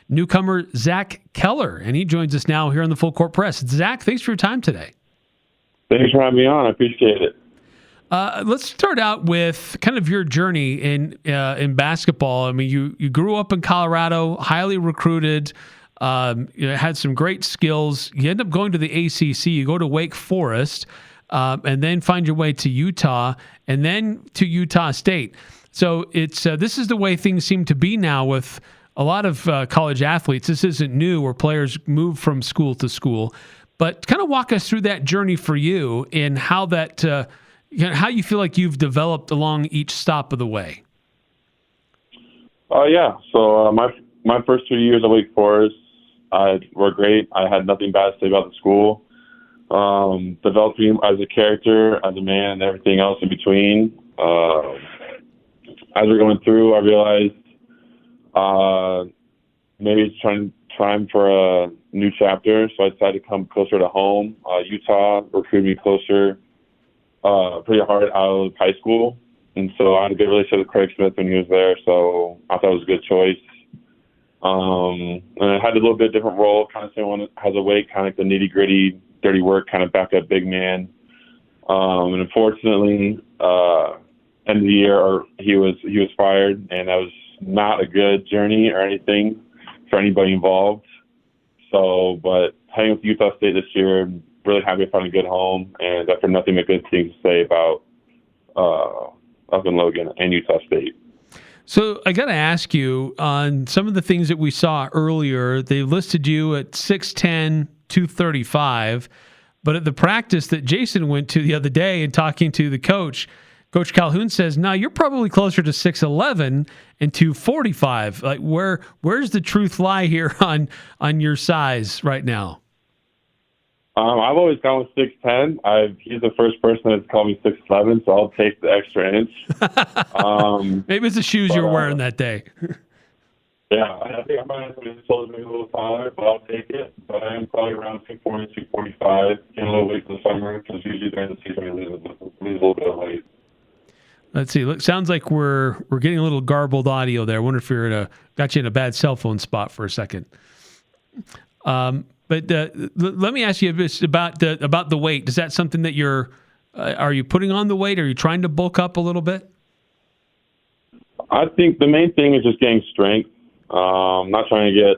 newcomer Zach Keller, and he joins us now here on the Full Court Press. Zach, thanks for your time today. Thanks for having me on. I appreciate it. Let's start out with kind of your journey in basketball. I mean, you grew up in Colorado, highly recruited, had some great skills. You end up going to the ACC. You go to Wake Forest, and then find your way to Utah, and then to Utah State. So it's this is the way things seem to be now with a lot of college athletes. This isn't new, where players move from school to school. But kind of walk us through that journey for you and how that how you feel like you've developed along each stop of the way. Yeah. So my first 2 years at Wake Forest were great. I had nothing bad to say about the school. Developed me as a character, as a man, and everything else in between. As we're going through, I realized maybe it's time for a new chapter, so I decided to come closer to home. Utah recruited me closer pretty hard out of high school, and so I had a good relationship with Craig Smith when he was there, so I thought it was a good choice. And I had a little bit different role, kind of someone has a weight, kind of like the nitty-gritty, dirty work, kind of backup big man. And unfortunately, end of the year, he was fired, and that was not a good journey or anything for anybody involved. So, but hanging with Utah State this year, I'm really happy to find a good home, and I've heard nothing but good things to say about up in Logan and Utah State. So I got to ask you on some of the things that we saw earlier. They listed you at 6'10", 235, but at the practice that Jason went to the other day and talking to the coach, Coach Calhoun says, "No, you're probably closer to 6'11" and 245. Like, where's the truth lie here on your size right now?" I've always gone with 6'10". He's the first person that's called me 6'11", so I'll take the extra inch. Maybe it's the shoes you were wearing that day. Yeah, I think I might have been told maybe a little taller, but I'll take it. But I am probably around 240, 245. Getting a little weight for the summer, because usually during the season we lose a little bit of weight. Let's see. Look, sounds like we're getting a little garbled audio there. I wonder if got you in a bad cell phone spot for a second. But let me ask you about the weight. Is that something that are you putting on the weight? Are you trying to bulk up a little bit? I think the main thing is just getting strength. I'm not trying to get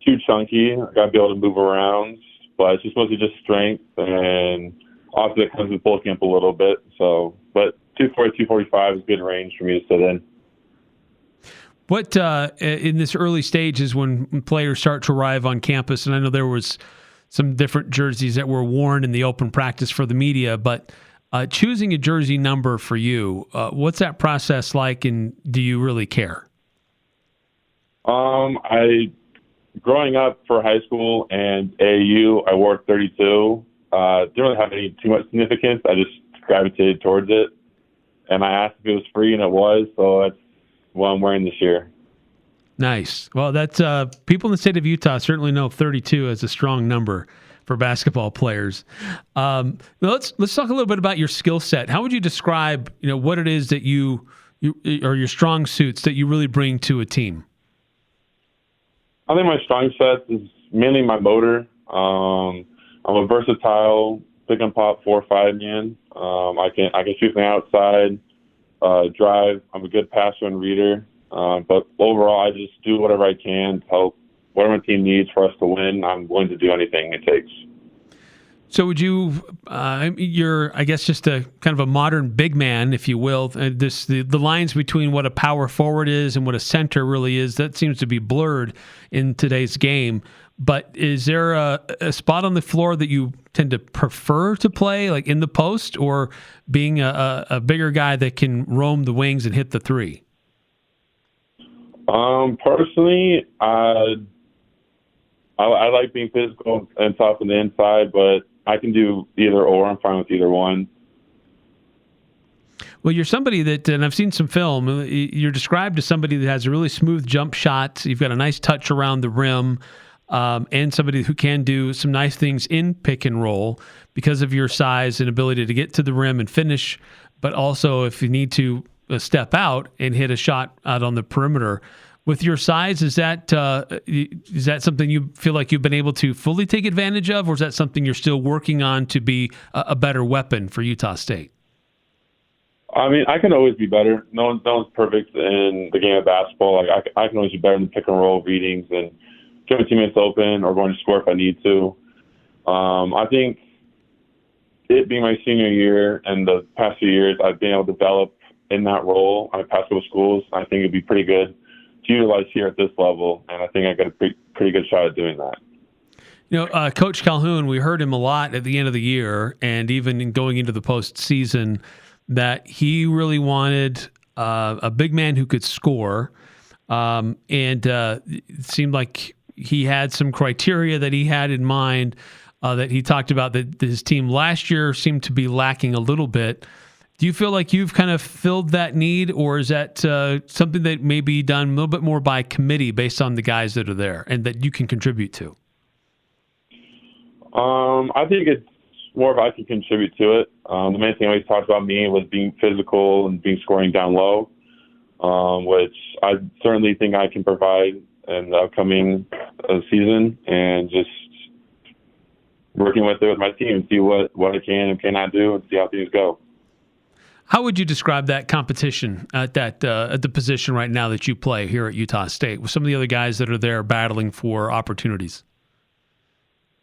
too chunky. I got to be able to move around, but it's just mostly just strength, and also it comes with bulking up a little bit. So, but 240, 245 is a good range for me to sit in. What in this early stages when players start to arrive on campus, and I know there was some different jerseys that were worn in the open practice for the media, but choosing a jersey number for you, what's that process like, and do you really care? Growing up for high school and AAU, I wore 32. Didn't really have too much significance. I just gravitated towards it, and I asked if it was free, and it was, so that's what I'm wearing this year. Nice. Well, that's people in the state of Utah certainly know 32 as a strong number for basketball players. Let's talk a little bit about your skill set. How would you describe, what it is that you or your strong suits that you really bring to a team? I think my strong set is mainly my motor. I'm a versatile pick and pop 4-5 man. I can shoot from the outside. Drive. I'm a good passer and reader, but overall, I just do whatever I can to help whatever my team needs for us to win. I'm willing to do anything it takes. So would you, you're, I guess, just a kind of a modern big man, if you will. The lines between what a power forward is and what a center really is, that seems to be blurred in today's game. But is there a spot on the floor that you tend to prefer to play, like in the post, or being a bigger guy that can roam the wings and hit the three? Personally, I like being physical and tough on the inside, but I can do either or. I'm fine with either one. Well, you're somebody that, and I've seen some film, you're described as somebody that has a really smooth jump shot. You've got a nice touch around the rim. And somebody who can do some nice things in pick and roll because of your size and ability to get to the rim and finish, but also if you need to step out and hit a shot out on the perimeter. With your size, is that something you feel like you've been able to fully take advantage of, or is that something you're still working on to be a better weapon for Utah State? I mean, I can always be better. No one's perfect in the game of basketball. Like I can always be better in pick and roll readings and giving teammates open or going to score if I need to. I think it being my senior year and the past few years, I've been able to develop in that role at past couple schools. I think it'd be pretty good to utilize here at this level, and I think I got a pretty good shot at doing that. Coach Calhoun, we heard him a lot at the end of the year, and even in going into the postseason, that he really wanted a big man who could score, and it seemed like he had some criteria that he had in mind that he talked about that his team last year seemed to be lacking a little bit. Do you feel like you've kind of filled that need, or is that something that may be done a little bit more by committee based on the guys that are there and that you can contribute to? I think it's more of I can contribute to it. The main thing I always talked about me was being physical and being scoring down low, which I certainly think I can provide in the upcoming season, and just working with my team and see what I can and cannot do and see how things go. How would you describe that competition at the position right now that you play here at Utah State with some of the other guys that are there battling for opportunities?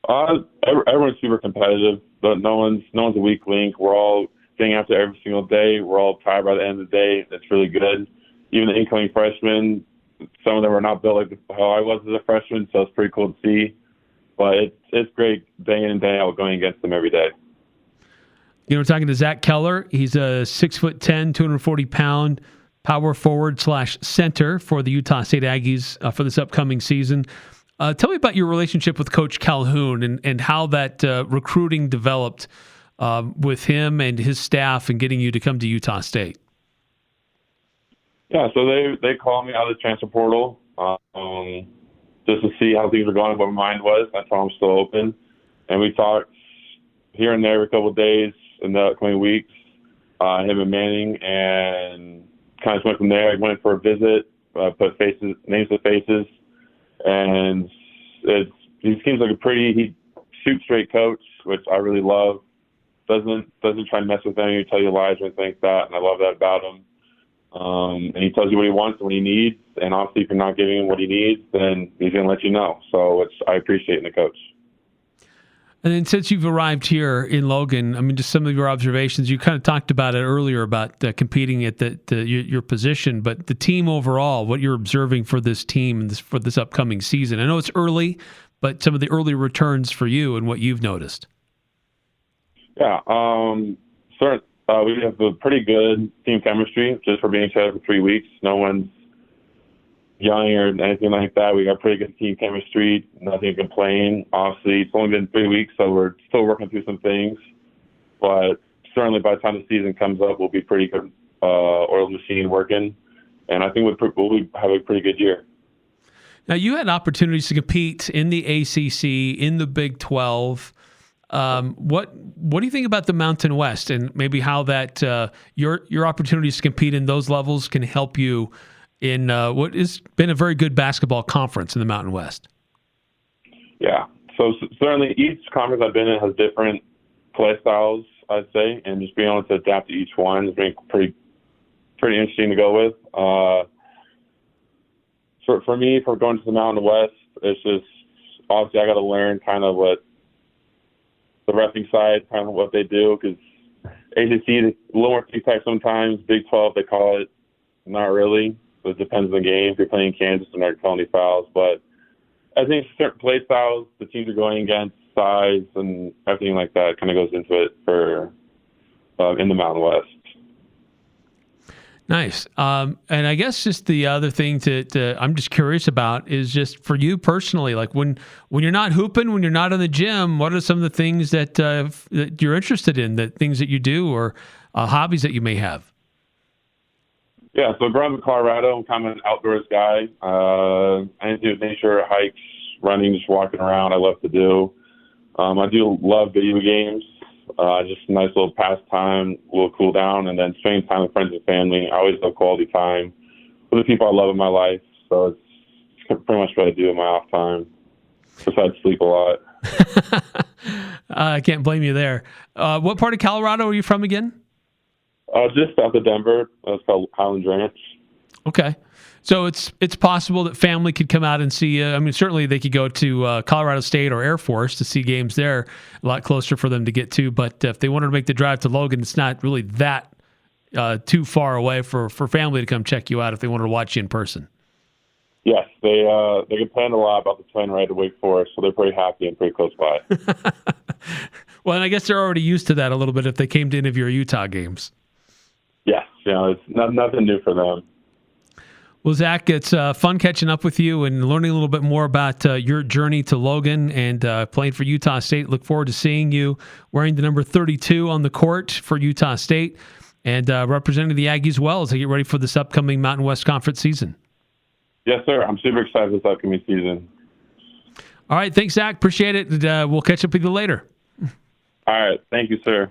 Everyone's super competitive, but no one's a weak link. We're all getting after every single day. We're all tired by the end of the day. That's really good. Even the incoming freshmen, some of them are not built like how I was as a freshman, so it's pretty cool to see. But it's great day in and day out going against them every day. We're talking to Zach Keller. He's a 6'10", 240-pound power forward / center for the Utah State Aggies for this upcoming season. Tell me about your relationship with Coach Calhoun and how that recruiting developed with him and his staff and getting you to come to Utah State. Yeah, so they called me out of the transfer portal just to see how things were going, what my mind was. I told them I'm still open. And we talked here and there every couple of days in the upcoming weeks, him and Manning, and kind of went from there. I went in for a visit, put names to faces, and he seems like he shoots straight coach, which I really love. Doesn't try to mess with anyone, tell you lies or anything like that, and I love that about him. And he tells you what he wants and what he needs, and obviously if you're not giving him what he needs, then he's going to let you know. So I appreciate in the coach. And then since you've arrived here in Logan, I mean, just some of your observations, you kind of talked about it earlier about competing at your position, but the team overall, what you're observing for this team for this upcoming season. I know it's early, but some of the early returns for you and what you've noticed. Yeah, we have a pretty good team chemistry just for being together for 3 weeks. No one's yelling or anything like that. We got pretty good team chemistry, nothing to complain. Obviously, it's only been 3 weeks, so we're still working through some things. But certainly by the time the season comes up, we'll be pretty good oiled machine working. And I think we'll have a pretty good year. Now, you had opportunities to compete in the ACC, in the Big 12. What do you think about the Mountain West and maybe how that your opportunities to compete in those levels can help you in what has been a very good basketball conference in the Mountain West? Yeah. So certainly each conference I've been in has different play styles, I'd say, and just being able to adapt to each one has been pretty interesting to go with. For me, for going to the Mountain West, it's just obviously I got to learn kind of what the reffing side, kind of what they do, because ACC is a little more tight sometimes. Big 12, they call it. Not really. It depends on the game. If you're playing Kansas, they're not calling any fouls. But I think certain play styles the teams are going against, size, and everything like that kind of goes into it for in the Mountain West. Nice. And I guess just the other thing I'm just curious about is just for you personally, like when you're not hooping, when you're not in the gym, what are some of the things that you're interested in, that things that you do or hobbies that you may have? Yeah, so growing up in Colorado, I'm kind of an outdoors guy. I do nature hikes, running, just walking around. I love to do. I do love video games. Just a nice little pastime, a little cool down, and then spending time with friends and family. I always love quality time with the people I love in my life. so it's pretty much what I do in my off time, besides sleep a lot. I can't blame you there. What part of Colorado are you from again? Just south of Denver. It's called Highland Ranch. Okay. So it's possible that family could come out and see you. I mean, certainly they could go to Colorado State or Air Force to see games there, a lot closer for them to get to. But if they wanted to make the drive to Logan, it's not really that too far away for family to come check you out if they wanted to watch you in person. Yes, they complained a lot about the plane ride to Wake Forest, so they're pretty happy and pretty close by. Well, and I guess they're already used to that a little bit if they came to any of your Utah games. Yes, it's nothing new for them. Well, Zach, it's fun catching up with you and learning a little bit more about your journey to Logan and playing for Utah State. Look forward to seeing you wearing the number 32 on the court for Utah State and representing the Aggies well as they get ready for this upcoming Mountain West Conference season. Yes, sir. I'm super excited this upcoming season. All right. Thanks, Zach. Appreciate it. And, we'll catch up with you later. All right. Thank you, sir.